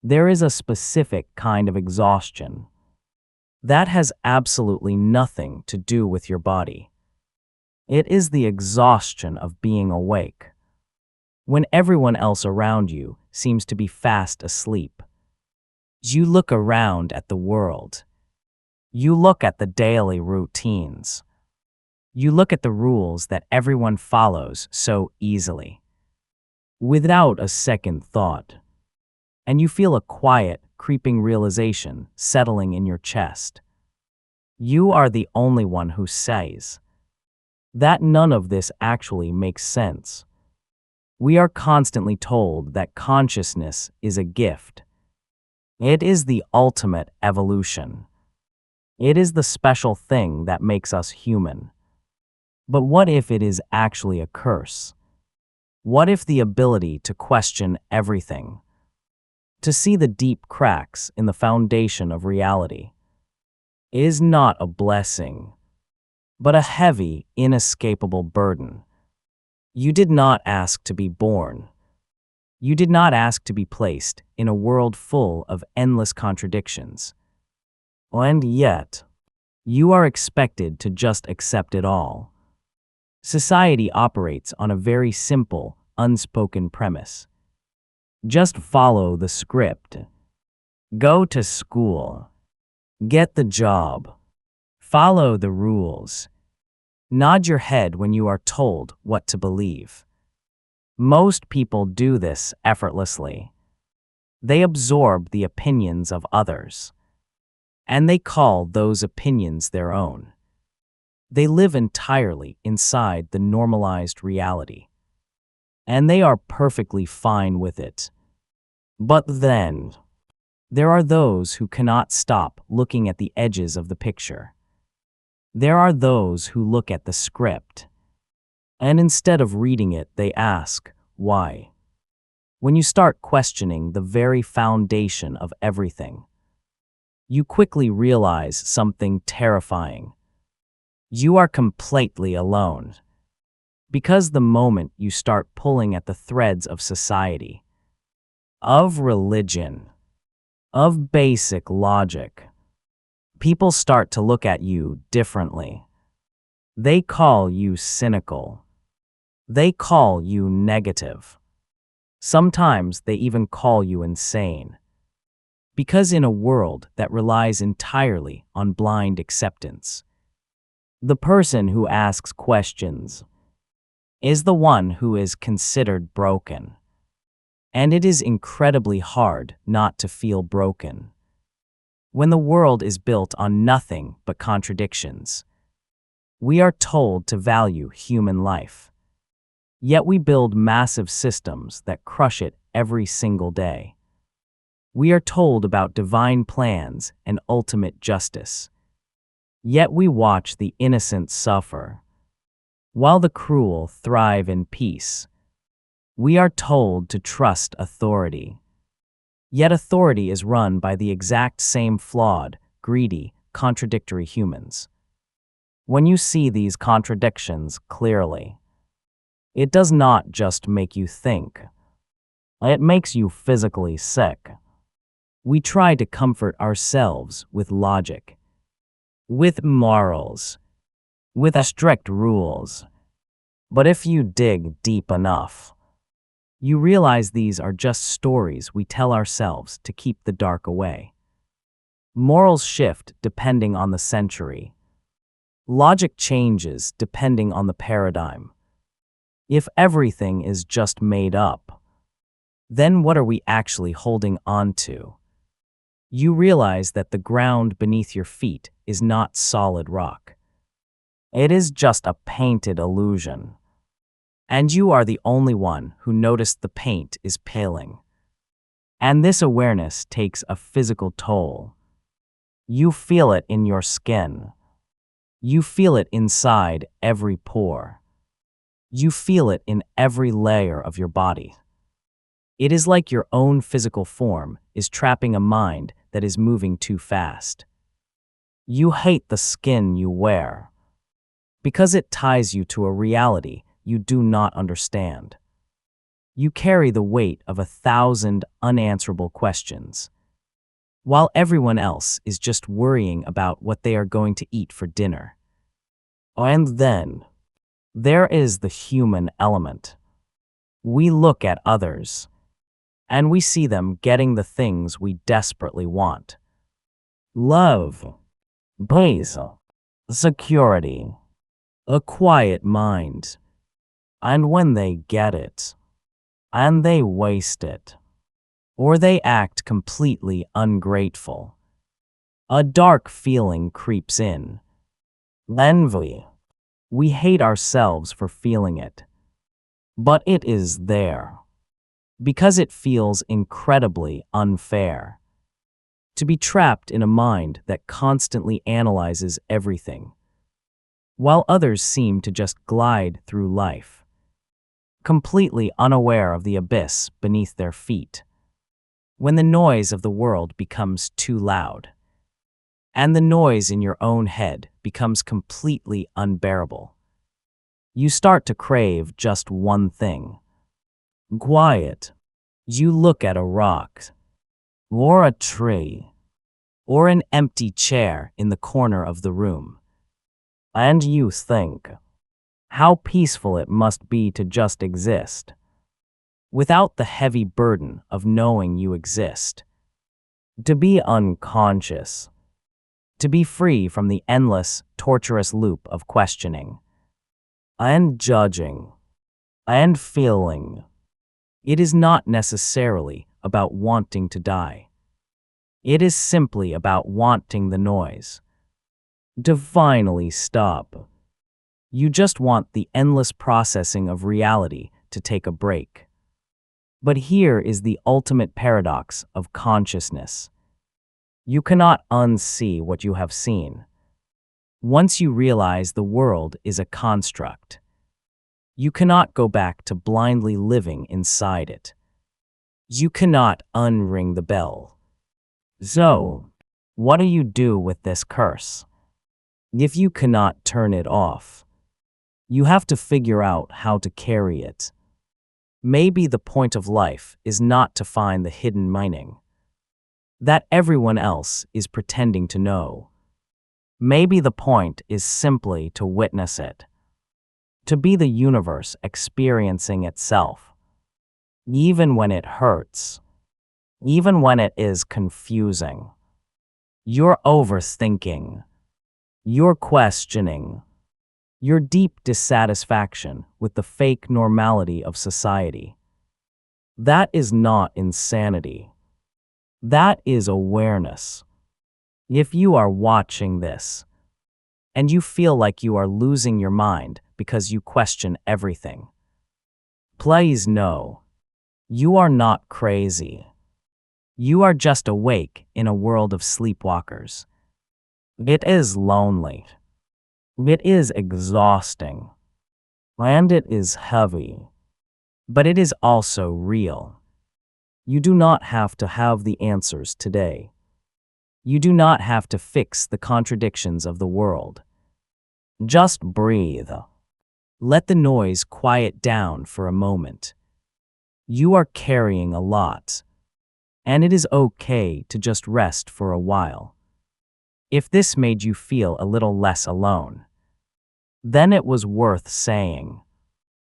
There is a specific kind of exhaustion that has absolutely nothing to do with your body. It is the exhaustion of being awake, when everyone else around you seems to be fast asleep. You look around at the world. You look at the daily routines. You look at the rules that everyone follows so easily, without a second thought. And you feel a quiet, creeping realization settling in your chest. You are the only one who says that none of this actually makes sense. We are constantly told that consciousness is a gift. It is the ultimate evolution. It is the special thing that makes us human. But what if it is actually a curse? What if the ability to question everything, to see the deep cracks in the foundation of reality, is not a blessing, but a heavy, inescapable burden? You did not ask to be born. You did not ask to be placed in a world full of endless contradictions. And yet, you are expected to just accept it all. Society operates on a very simple, unspoken premise. Just follow the script. Go to school. Get the job. Follow the rules. Nod your head when you are told what to believe. Most people do this effortlessly. They absorb the opinions of others, and they call those opinions their own. They live entirely inside the normalized reality, and they are perfectly fine with it. But then, there are those who cannot stop looking at the edges of the picture. There are those who look at the script, and instead of reading it, they ask, why? When you start questioning the very foundation of everything, you quickly realize something terrifying. You are completely alone. Because the moment you start pulling at the threads of society, of religion, of basic logic, people start to look at you differently. They call you cynical. They call you negative. Sometimes they even call you insane. Because in a world that relies entirely on blind acceptance, the person who asks questions is the one who is considered broken. And it is incredibly hard not to feel broken when the world is built on nothing but contradictions. We are told to value human life, yet we build massive systems that crush it every single day. We are told about divine plans and ultimate justice, yet we watch the innocent suffer, while the cruel thrive in peace. We are told to trust authority, yet authority is run by the exact same flawed, greedy, contradictory humans. When you see these contradictions clearly, it does not just make you think. It makes you physically sick. We try to comfort ourselves with logic, with morals, with strict rules. But if you dig deep enough, you realize these are just stories we tell ourselves to keep the dark away. Morals shift depending on the century. Logic changes depending on the paradigm. If everything is just made up, then what are we actually holding on to? You realize that the ground beneath your feet is not solid rock. It is just a painted illusion. And you are the only one who noticed the paint is paling. And this awareness takes a physical toll. You feel it in your skin. You feel it inside every pore. You feel it in every layer of your body. It is like your own physical form is trapping a mind that is moving too fast. You hate the skin you wear, because it ties you to a reality you do not understand. You carry the weight of 1,000 unanswerable questions, while everyone else is just worrying about what they are going to eat for dinner. And then, there is the human element. We look at others, and we see them getting the things we desperately want. Love, peace, security, a quiet mind. And when they get it, and they waste it, or they act completely ungrateful, a dark feeling creeps in. Envy. We hate ourselves for feeling it. But it is there. Because it feels incredibly unfair. To be trapped in a mind that constantly analyzes everything, while others seem to just glide through life, completely unaware of the abyss beneath their feet. When the noise of the world becomes too loud, and the noise in your own head becomes completely unbearable, you start to crave just one thing: quiet. You look at a rock, or a tree, or an empty chair in the corner of the room, and you think, how peaceful it must be to just exist, without the heavy burden of knowing you exist. To be unconscious, to be free from the endless, torturous loop of questioning, and judging, and feeling. It is not necessarily about wanting to die. It is simply about wanting the noise to finally stop. You just want the endless processing of reality to take a break. But here is the ultimate paradox of consciousness. You cannot unsee what you have seen. Once you realize the world is a construct, you cannot go back to blindly living inside it. You cannot unring the bell. So, what do you do with this curse? If you cannot turn it off, you have to figure out how to carry it. Maybe the point of life is not to find the hidden meaning that everyone else is pretending to know. Maybe the point is simply to witness it, to be the universe experiencing itself, even when it hurts, even when it is confusing. You're overthinking, you're questioning, your deep dissatisfaction with the fake normality of society. That is not insanity. That is awareness. If you are watching this, and you feel like you are losing your mind because you question everything, please know, you are not crazy. You are just awake in a world of sleepwalkers. It is lonely. It is exhausting. And it is heavy. But it is also real. You do not have to have the answers today. You do not have to fix the contradictions of the world. Just breathe. Let the noise quiet down for a moment. You are carrying a lot, and it is okay to just rest for a while. If this made you feel a little less alone, then it was worth saying.